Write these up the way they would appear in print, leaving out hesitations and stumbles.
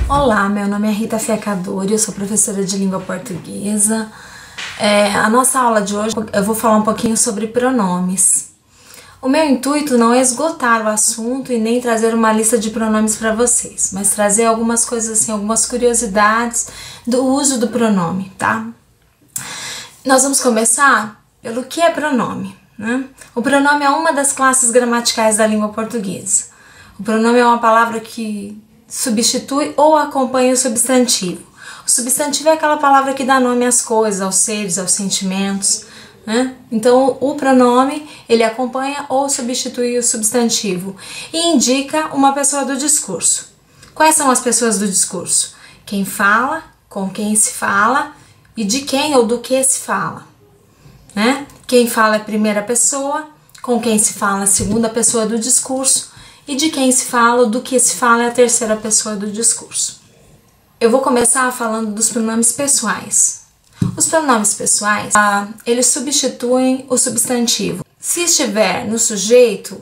Olá, meu nome é Rita Fiacadori, eu sou professora de língua portuguesa. A nossa aula de hoje eu vou falar um pouquinho sobre pronomes. O meu intuito não é esgotar o assunto e nem trazer uma lista de pronomes para vocês, mas trazer algumas coisas assim, algumas curiosidades do uso do pronome, tá? Nós vamos começar pelo que é pronome, né? O pronome é uma das classes gramaticais da língua portuguesa. O pronome é uma palavra que substitui ou acompanha o substantivo. O substantivo é aquela palavra que dá nome às coisas, aos seres, aos sentimentos, né? Então o pronome ele acompanha ou substitui o substantivo e indica uma pessoa do discurso. Quais são as pessoas do discurso? Quem fala, com quem se fala e de quem ou do que se fala, né? Quem fala é a primeira pessoa, com quem se fala é a segunda pessoa do discurso e de quem se fala ou do que se fala é a terceira pessoa do discurso. Eu vou começar falando dos pronomes pessoais. Os pronomes pessoais, eles substituem o substantivo. Se estiver no sujeito,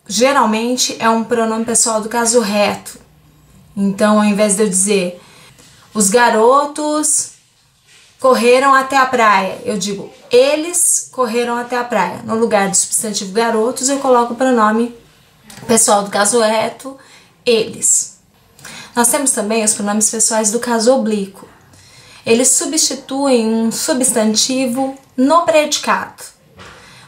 geralmente é um pronome pessoal do caso reto. Então, ao invés de eu dizer os garotos correram até a praia, eu digo eles correram até a praia. No lugar do substantivo garotos, eu coloco o pronome pessoal do caso reto, eles. Nós temos também os pronomes pessoais do caso oblíquo. Eles substituem um substantivo no predicado.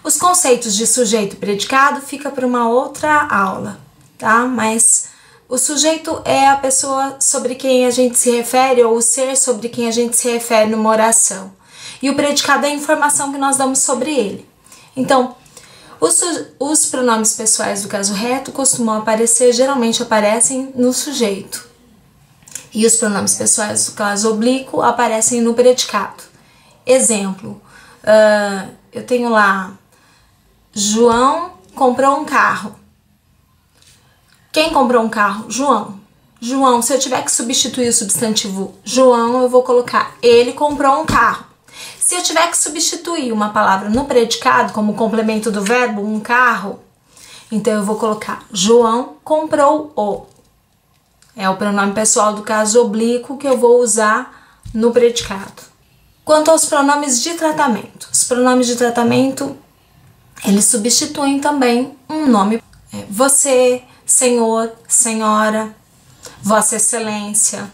Os conceitos de sujeito e predicado fica para uma outra aula, tá? Mas o sujeito é a pessoa sobre quem a gente se refere ou o ser sobre quem a gente se refere numa oração. E o predicado é a informação que nós damos sobre ele. Então, os pronomes pessoais do caso reto costumam aparecer, geralmente aparecem no sujeito. E os pronomes pessoais do caso oblíquo aparecem no predicado. Exemplo, eu tenho lá, João comprou um carro. Quem comprou um carro? João. João, se eu tiver que substituir o substantivo João, eu vou colocar ele comprou um carro. Se eu tiver que substituir uma palavra no predicado, como complemento do verbo, um carro, então eu vou colocar João comprou o. É o pronome pessoal do caso oblíquo que eu vou usar no predicado. Quanto aos pronomes de tratamento. Os pronomes de tratamento, eles substituem também um nome. Você, senhor, senhora, vossa excelência,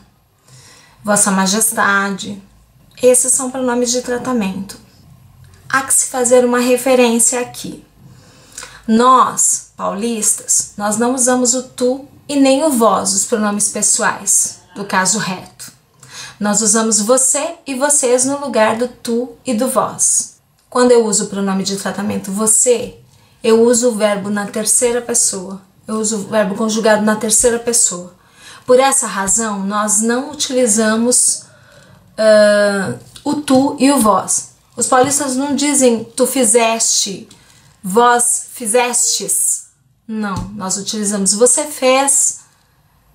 vossa majestade. Esses são pronomes de tratamento. Há que se fazer uma referência aqui. Nós, paulistas, nós não usamos o tu e nem o vós, os pronomes pessoais, do caso reto. Nós usamos você e vocês no lugar do tu e do vós. Quando eu uso o pronome de tratamento você, eu uso o verbo na terceira pessoa. Eu uso o verbo conjugado na terceira pessoa. Por essa razão, nós não utilizamos o tu e o vós. Os paulistas não dizem tu fizeste, vós fizestes. Não, nós utilizamos você fez,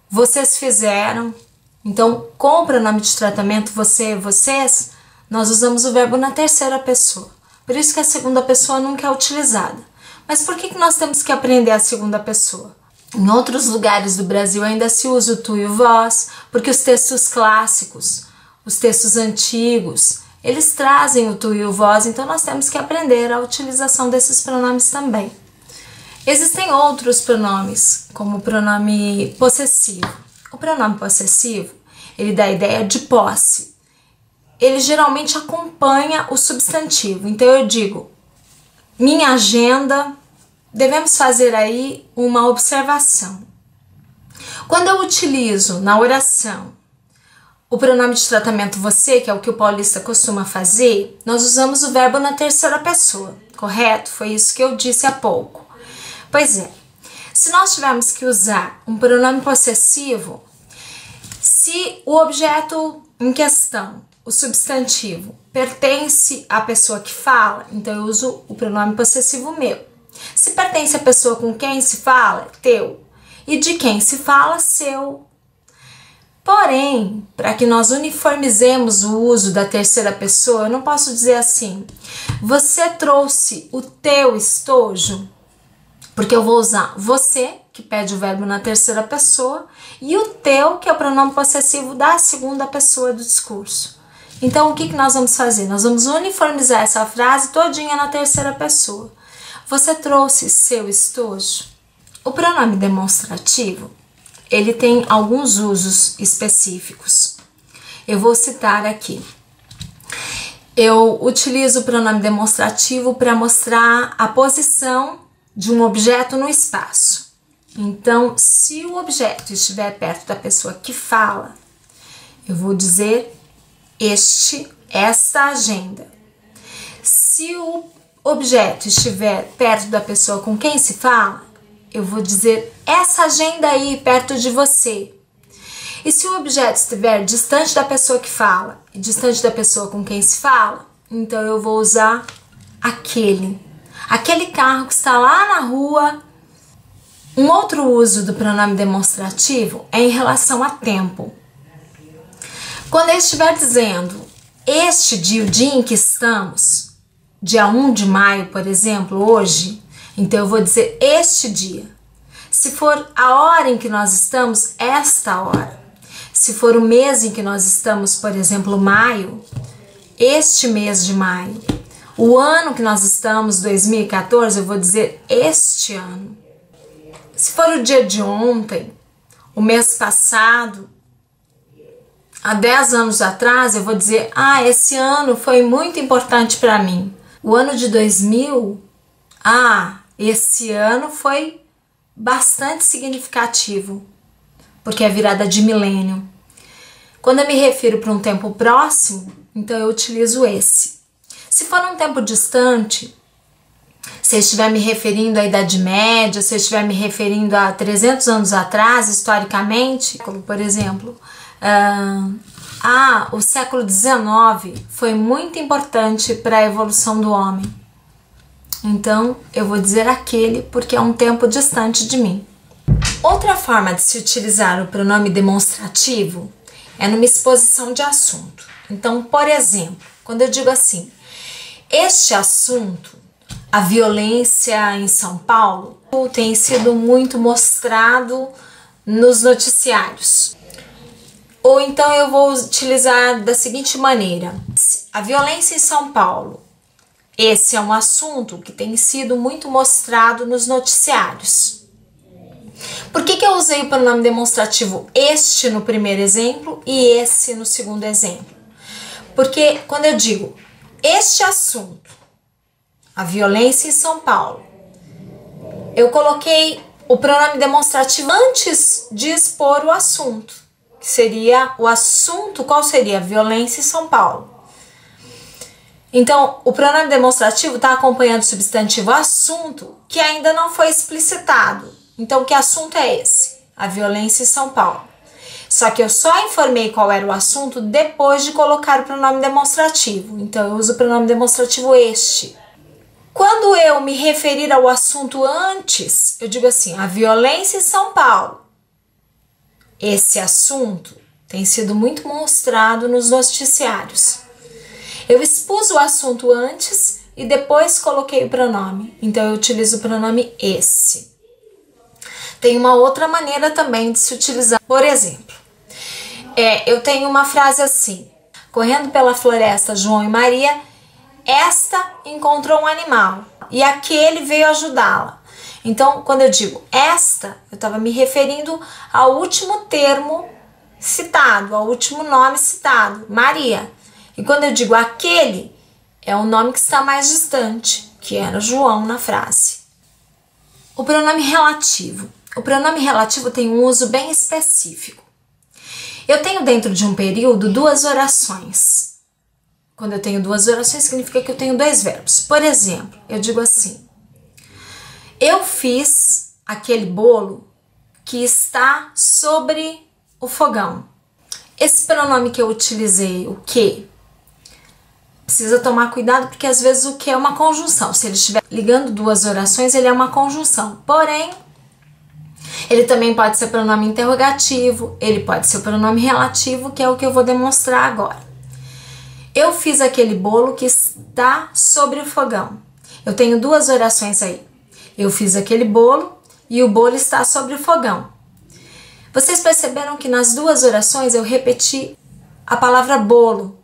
vocês fizeram. Então, com o pronome de tratamento você, vocês, nós usamos o verbo na terceira pessoa. Por isso que a segunda pessoa nunca é utilizada. Mas por que nós temos que aprender a segunda pessoa? Em outros lugares do Brasil ainda se usa o tu e o vós, porque os textos clássicos, os textos antigos, eles trazem o tu e o vós, então nós temos que aprender a utilização desses pronomes também. Existem outros pronomes, como o pronome possessivo. O pronome possessivo, ele dá a ideia de posse. Ele geralmente acompanha o substantivo. Então eu digo, minha agenda, devemos fazer aí uma observação. Quando eu utilizo na oração o pronome de tratamento você, que é o que o paulista costuma fazer, nós usamos o verbo na terceira pessoa, correto? Foi isso que eu disse há pouco. Pois é, se nós tivermos que usar um pronome possessivo, se o objeto em questão, o substantivo, pertence à pessoa que fala, então eu uso o pronome possessivo meu. Se pertence à pessoa com quem se fala, teu. E de quem se fala, seu. Porém, para que nós uniformizemos o uso da terceira pessoa, eu não posso dizer assim, você trouxe o teu estojo, porque eu vou usar você que pede o verbo na terceira pessoa, e o teu, que é o pronome possessivo da segunda pessoa do discurso. Então, o que nós vamos fazer? Nós vamos uniformizar essa frase todinha na terceira pessoa. Você trouxe seu estojo? O pronome demonstrativo, ele tem alguns usos específicos. Eu vou citar aqui. Eu utilizo o pronome demonstrativo para mostrar a posição de um objeto no espaço. Então, se o objeto estiver perto da pessoa que fala, eu vou dizer esta agenda. Se o objeto estiver perto da pessoa com quem se fala, eu vou dizer essa agenda aí perto de você. E se o objeto estiver distante da pessoa que fala e distante da pessoa com quem se fala, então eu vou usar aquele carro que está lá na rua. Um outro uso do pronome demonstrativo é em relação a tempo. Quando eu estiver dizendo este dia, o dia em que estamos, dia 1 de maio, por exemplo, hoje, então eu vou dizer este dia. Se for a hora em que nós estamos, esta hora. Se for o mês em que nós estamos, por exemplo, maio, este mês de maio. O ano que nós estamos, 2014, eu vou dizer este ano. Se for o dia de ontem, o mês passado, há 10 anos atrás, eu vou dizer, esse ano foi muito importante para mim. O ano de 2000, esse ano foi bastante significativo, porque é virada de milênio. Quando eu me refiro para um tempo próximo, então eu utilizo esse. Se for um tempo distante, se eu estiver me referindo à Idade Média, se eu estiver me referindo a 300 anos atrás, historicamente, como por exemplo, o século XIX foi muito importante para a evolução do homem. Então, eu vou dizer aquele porque é um tempo distante de mim. Outra forma de se utilizar o pronome demonstrativo é numa exposição de assunto. Então, por exemplo, quando eu digo assim, este assunto, a violência em São Paulo, tem sido muito mostrado nos noticiários. Ou então eu vou utilizar da seguinte maneira, a violência em São Paulo. Esse é um assunto que tem sido muito mostrado nos noticiários. Por que eu usei o pronome demonstrativo este no primeiro exemplo e esse no segundo exemplo? Porque quando eu digo este assunto, a violência em São Paulo, eu coloquei o pronome demonstrativo antes de expor o assunto, que seria o assunto, qual seria? Violência em São Paulo. Então, o pronome demonstrativo está acompanhando o substantivo assunto que ainda não foi explicitado. Então, que assunto é esse? A violência em São Paulo. Só que eu só informei qual era o assunto depois de colocar o pronome demonstrativo. Então, eu uso o pronome demonstrativo este. Quando eu me referir ao assunto antes, eu digo assim, a violência em São Paulo. Esse assunto tem sido muito mostrado nos noticiários. Eu expus o assunto antes e depois coloquei o pronome. Então, eu utilizo o pronome esse. Tem uma outra maneira também de se utilizar. Por exemplo, eu tenho uma frase assim. Correndo pela floresta, João e Maria, esta encontrou um animal e aquele veio ajudá-la. Então, quando eu digo esta, eu estava me referindo ao último termo citado, ao último nome citado, Maria. E quando eu digo aquele, é o nome que está mais distante, que era João na frase. O pronome relativo. O pronome relativo tem um uso bem específico. Eu tenho dentro de um período 2 orações. Quando eu tenho 2 orações, significa que eu tenho 2 verbos. Por exemplo, eu digo assim, eu fiz aquele bolo que está sobre o fogão. Esse pronome que eu utilizei, o que, precisa tomar cuidado porque às vezes o que é uma conjunção. Se ele estiver ligando 2 orações, ele é uma conjunção. Porém, ele também pode ser pronome interrogativo, ele pode ser o pronome relativo, que é o que eu vou demonstrar agora. Eu fiz aquele bolo que está sobre o fogão. Eu tenho 2 orações aí. Eu fiz aquele bolo e o bolo está sobre o fogão. Vocês perceberam que nas duas orações eu repeti a palavra bolo,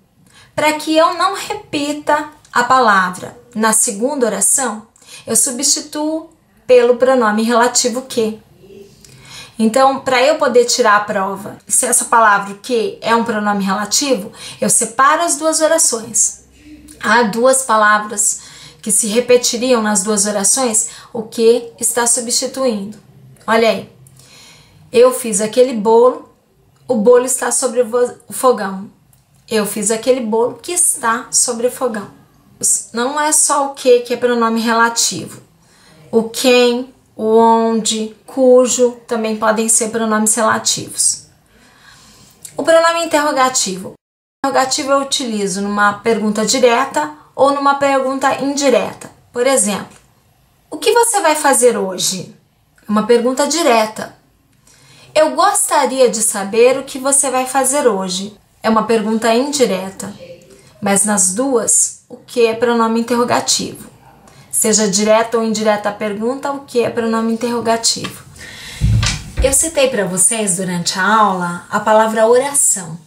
para que eu não repita a palavra. Na segunda oração, eu substituo pelo pronome relativo que. Então, para eu poder tirar a prova, se essa palavra que é um pronome relativo, eu separo as duas orações. Há duas palavras que se repetiriam nas duas orações, o que está substituindo. Olha aí, eu fiz aquele bolo, o bolo está sobre o fogão. Eu fiz aquele bolo que está sobre o fogão. Não é só o que é pronome relativo. O quem, o onde, cujo também podem ser pronomes relativos. O pronome interrogativo. O interrogativo eu utilizo numa pergunta direta ou numa pergunta indireta. Por exemplo, o que você vai fazer hoje? É uma pergunta direta. Eu gostaria de saber o que você vai fazer hoje. É uma pergunta indireta. Mas nas duas, o que é pronome interrogativo? Seja direta ou indireta a pergunta, o que é pronome interrogativo? Eu citei para vocês durante a aula a palavra oração.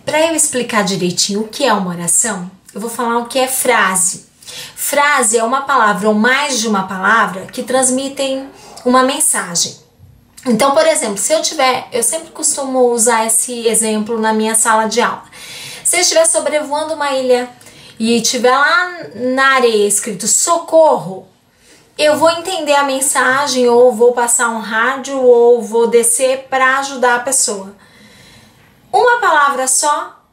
Para eu explicar direitinho o que é uma oração, eu vou falar o que é frase. Frase é uma palavra ou mais de uma palavra que transmitem uma mensagem. Então, por exemplo, eu sempre costumo usar esse exemplo na minha sala de aula. Se eu estiver sobrevoando uma ilha e tiver lá na areia escrito socorro, eu vou entender a mensagem, ou vou passar um rádio, ou vou descer para ajudar a pessoa. Uma palavra só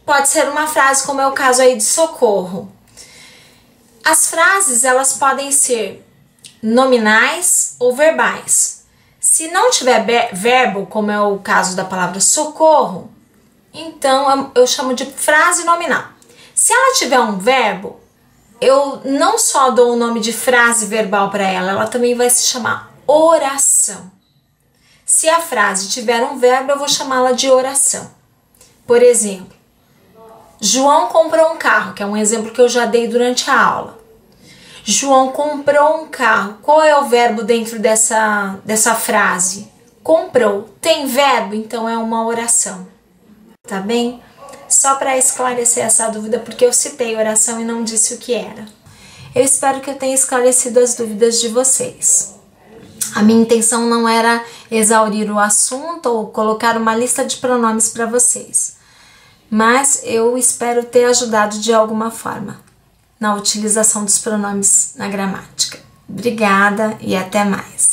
pode ser uma frase, como é o caso aí de socorro. As frases, elas podem ser nominais ou verbais. Se não tiver verbo, como é o caso da palavra socorro, então eu chamo de frase nominal. Se ela tiver um verbo, eu não só dou o nome de frase verbal para ela, ela também vai se chamar oração. Se a frase tiver um verbo, eu vou chamá-la de oração. Por exemplo, João comprou um carro, que é um exemplo que eu já dei durante a aula. João comprou um carro. Qual é o verbo dentro dessa frase? Comprou. Tem verbo, então é uma oração. Tá bem? Só para esclarecer essa dúvida, porque eu citei oração e não disse o que era. Eu espero que eu tenha esclarecido as dúvidas de vocês. A minha intenção não era exaurir o assunto ou colocar uma lista de pronomes para vocês, mas eu espero ter ajudado de alguma forma na utilização dos pronomes na gramática. Obrigada e até mais.